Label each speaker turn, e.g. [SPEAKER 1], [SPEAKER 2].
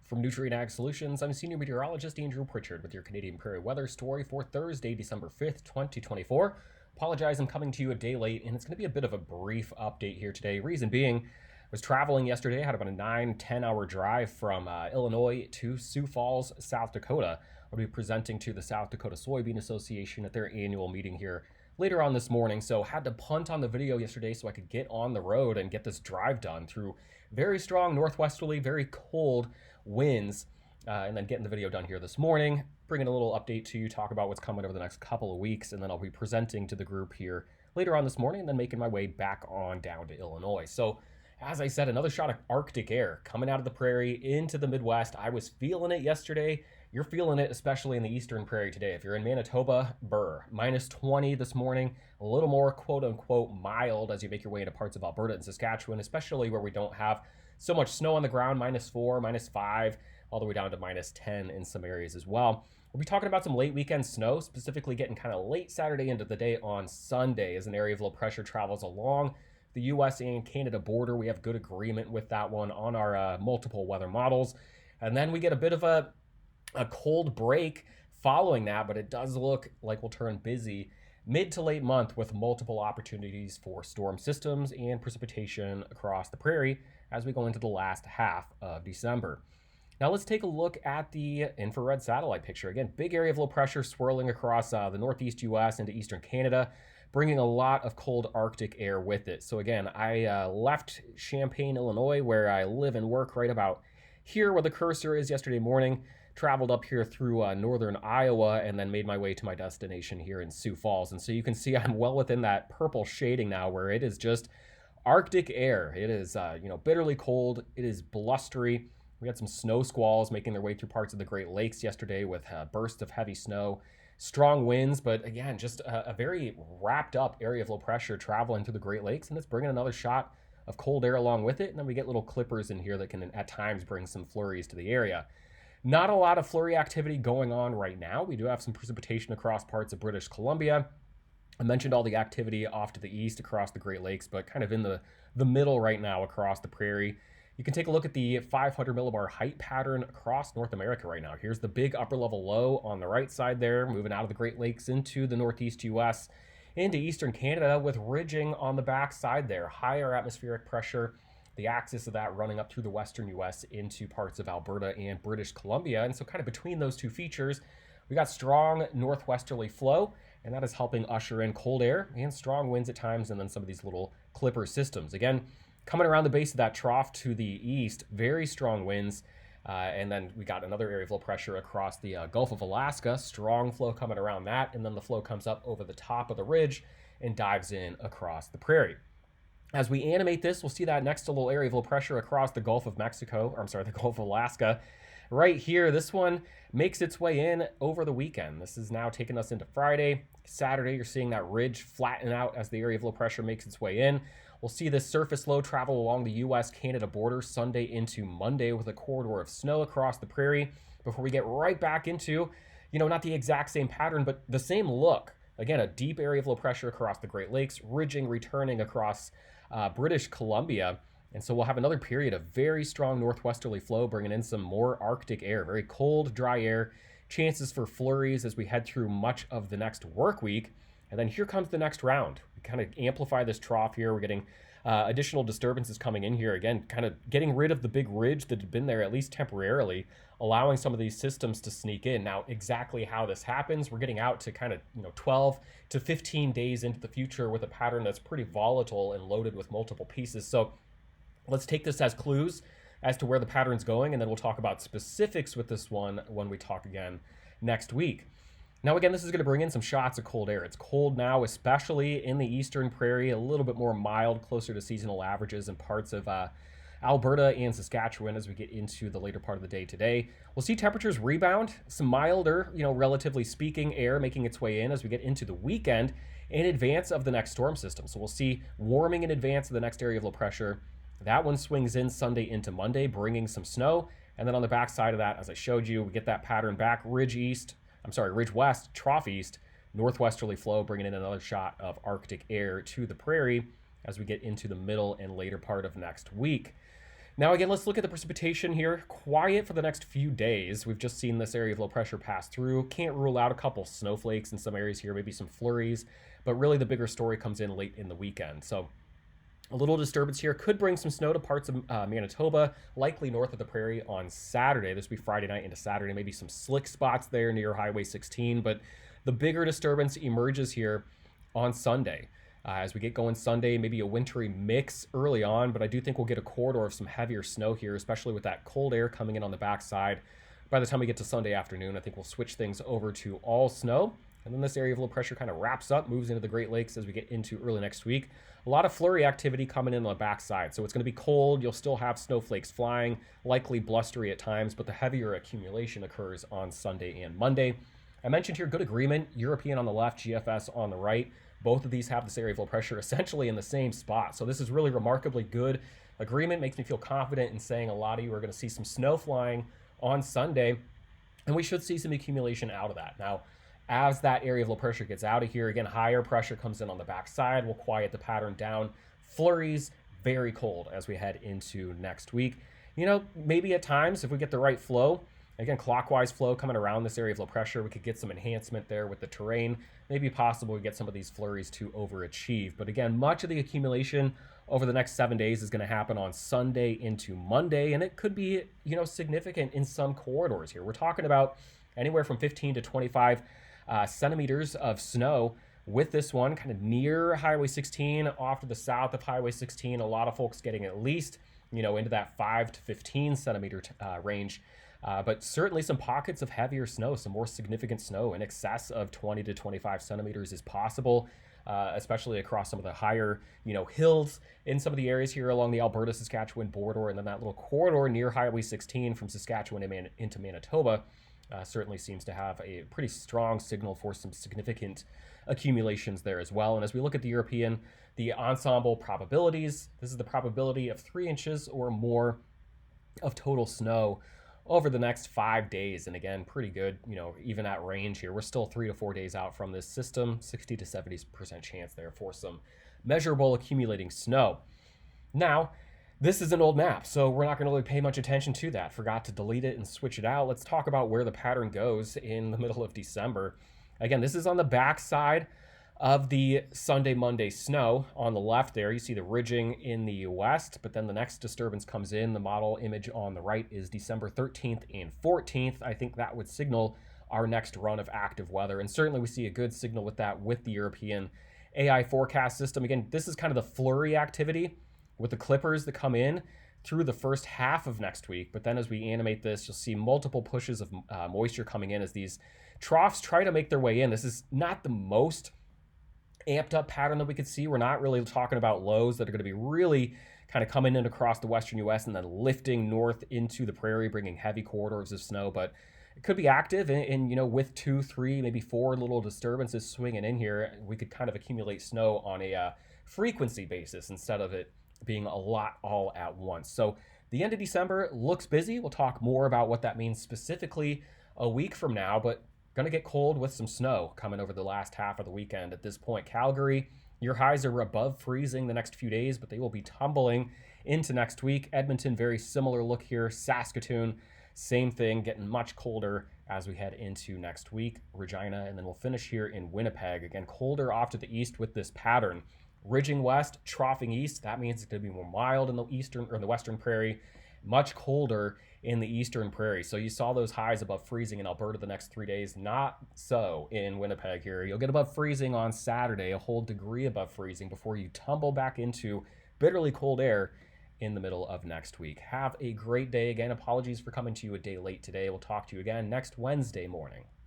[SPEAKER 1] From Nutrien Ag Solutions, I'm Senior Meteorologist Andrew Pritchard with your Canadian Prairie weather story for Thursday, December 5th, 2024. Apologize, I'm coming to you a day late, and it's going to be a bit of a brief update here today. Reason being, I was traveling yesterday, had about a 9-10 hour drive from Illinois to Sioux Falls, South Dakota. I'll be presenting to the South Dakota Soybean Association at their annual meeting here later on this morning, so had to punt on the video yesterday so I could get on the road and get this drive done through very strong northwesterly, very cold winds, and then getting the video done here this morning, bringing a little update to you, talk about what's coming over the next couple of weeks, and then I'll be presenting to the group here later on this morning and then making my way back on down to Illinois. So as I said, another shot of Arctic air coming out of the prairie into the Midwest. I was feeling it yesterday. You're feeling it, especially in the eastern prairie today. If you're in Manitoba, minus 20 this morning, a little more quote unquote mild as you make your way into parts of Alberta and Saskatchewan, especially where we don't have so much snow on the ground, -4, -5, all the way down to -10 in some areas as well. We'll be talking about some late weekend snow, specifically getting kind of late Saturday into the day on Sunday as an area of low pressure travels along the U.S. and Canada border. We have good agreement with that one on our multiple weather models. And then we get a bit of a cold break following that, but it does look like we'll turn busy mid to late month with multiple opportunities for storm systems and precipitation across the prairie as we go into the last half of December. Now let's take a look at the infrared satellite picture. Again, big area of low pressure swirling across the northeast U.S. into eastern Canada, bringing a lot of cold Arctic air with it. So again, I left Champaign, Illinois, where I live and work right about here where the cursor is yesterday morning, traveled up here through northern Iowa, and then made my way to my destination here in Sioux Falls. And so you can see I'm well within that purple shading now where it is just Arctic air. It is, bitterly cold. It is blustery. We had some snow squalls making their way through parts of the Great Lakes yesterday with bursts of heavy snow, strong winds, but again, just a very wrapped up area of low pressure traveling through the Great Lakes, and it's bringing another shot of cold air along with it. And then we get little clippers in here that can at times bring some flurries to the area. Not a lot of flurry activity going on right now. We do have some precipitation across parts of British Columbia. I mentioned all the activity off to the east across the Great Lakes, but kind of in the middle right now across the prairie. You can take a look at the 500 millibar height pattern across North America right now. Here's the big upper level low on the right side there, moving out of the Great Lakes into the northeast U.S., into eastern Canada with ridging on the back side there. Higher atmospheric pressure, the axis of that running up through the western U.S. into parts of Alberta and British Columbia. And so kind of between those two features, we got strong northwesterly flow, and that is helping usher in cold air and strong winds at times, and then some of these little clipper systems. Again, coming around the base of that trough to the east, very strong winds. And then we got another area of low pressure across the Gulf of Alaska, strong flow coming around that. And then the flow comes up over the top of the ridge and dives in across the prairie. As we animate this, we'll see that next to little area of low pressure across the Gulf of Mexico, the Gulf of Alaska. Right here, this one makes its way in over the weekend. This is now taking us into Friday. Saturday, you're seeing that ridge flatten out as the area of low pressure makes its way in. We'll see this surface low travel along the U.S.-Canada border Sunday into Monday with a corridor of snow across the prairie before we get right back into, not the exact same pattern, but the same look. Again, a deep area of low pressure across the Great Lakes, ridging, returning across British Columbia. And so we'll have another period of very strong northwesterly flow, bringing in some more Arctic air, very cold, dry air, chances for flurries as we head through much of the next work week. And then here comes the next round. We kind of amplify this trough here. We're getting additional disturbances coming in here. Again, kind of getting rid of the big ridge that had been there, at least temporarily, allowing some of these systems to sneak in. Now, exactly how this happens, we're getting out to kind of 12 to 15 days into the future with a pattern that's pretty volatile and loaded with multiple pieces. So let's take this as clues as to where the pattern's going, and then we'll talk about specifics with this one when we talk again next week. Now, again, this is going to bring in some shots of cold air. It's cold now, especially in the eastern prairie, a little bit more mild, closer to seasonal averages in parts of Alberta and Saskatchewan as we get into the later part of the day today. We'll see temperatures rebound, some milder, relatively speaking, air making its way in as we get into the weekend in advance of the next storm system. So we'll see warming in advance of the next area of low pressure. That one swings in Sunday into Monday, bringing some snow. And then on the back side of that, as I showed you, we get that pattern back, ridge west, trough east, northwesterly flow, bringing in another shot of Arctic air to the prairie as we get into the middle and later part of next week. Now, again, let's look at the precipitation here. Quiet for the next few days. We've just seen this area of low pressure pass through. Can't rule out a couple snowflakes in some areas here, maybe some flurries, but really the bigger story comes in late in the weekend. So a little disturbance here could bring some snow to parts of Manitoba, likely north of the Prairie on Saturday. This will be Friday night into Saturday, maybe some slick spots there near Highway 16, but the bigger disturbance emerges here on Sunday. As we get going Sunday, maybe a wintry mix early on, but I do think we'll get a corridor of some heavier snow here, especially with that cold air coming in on the backside. By the time we get to Sunday afternoon, I think we'll switch things over to all snow. And then this area of low pressure kind of wraps up, moves into the Great Lakes as we get into early next week. A lot of flurry activity coming in on the backside. So it's going to be cold. You'll still have snowflakes flying, likely blustery at times, but the heavier accumulation occurs on Sunday and Monday. I mentioned here good agreement, European on the left, GFS on the right. Both of these have this area of low pressure essentially in the same spot. So this is really remarkably good agreement. Makes me feel confident in saying a lot of you are going to see some snow flying on Sunday, and we should see some accumulation out of that. Now, as that area of low pressure gets out of here, again, higher pressure comes in on the backside. We'll quiet the pattern down. Flurries, very cold as we head into next week. You know, maybe at times if we get the right flow, again, clockwise flow coming around this area of low pressure, we could get some enhancement there with the terrain. Maybe possible we get some of these flurries to overachieve. But again, much of the accumulation over the next 7 days is going to happen on Sunday into Monday, and it could be, you know, significant in some corridors here. We're talking about anywhere from 15 to 25 centimeters of snow with this one, kind of near Highway 16, off to the south of Highway 16. A lot of folks getting at least, you know, into that 5 to 15 centimeter range. But certainly some pockets of heavier snow, some more significant snow in excess of 20 to 25 centimeters is possible, especially across some of the higher, you know, hills in some of the areas here along the Alberta-Saskatchewan border, and then that little corridor near Highway 16 from Saskatchewan into Manitoba certainly seems to have a pretty strong signal for some significant accumulations there as well. And as we look at the European, the ensemble probabilities, this is the probability of 3 inches or more of total snow over the next 5 days. And again, pretty good, you know, even at range here. We're still 3 to 4 days out from this system, 60 to 70% chance there for some measurable accumulating snow. Now, this is an old map, so we're not going to really pay much attention to that. Forgot to delete it and switch it out. Let's talk about where the pattern goes in the middle of December. Again, this is on the back side of the Sunday, Monday snow. On the left there, you see the ridging in the west, but then the next disturbance comes in. The model image on the right is December 13th and 14th. I think that would signal our next run of active weather, and certainly we see a good signal with that with the European AI forecast system. Again, this is kind of the flurry activity with the clippers that come in through the first half of next week. But then as we animate this, you'll see multiple pushes of moisture coming in as these troughs try to make their way in. This is not the most amped up pattern that we could see. We're not really talking about lows that are going to be really kind of coming in across the western U.S. and then lifting north into the Prairie, bringing heavy corridors of snow. But it could be active and you know, with 2, 3, maybe 4 little disturbances swinging in here, we could kind of accumulate snow on a frequency basis instead of it being a lot all at once. So the end of December looks busy. We'll talk more about what that means specifically a week from now, but going to get cold with some snow coming over the last half of the weekend at this point. Calgary, your highs are above freezing the next few days, but they will be tumbling into next week. Edmonton, very similar look here. Saskatoon, same thing, getting much colder as we head into next week. Regina, and then we'll finish here in Winnipeg. Again, colder off to the east with this pattern. Ridging west, troughing east. That means it's going to be more mild in the eastern or the western Prairie, much colder in the eastern Prairie. So you saw those highs above freezing in Alberta the next 3 days. Not so in Winnipeg here. You'll get above freezing on Saturday, a whole degree above freezing before you tumble back into bitterly cold air in the middle of next week. Have a great day. Again, apologies for coming to you a day late today. We'll talk to you again next Wednesday morning.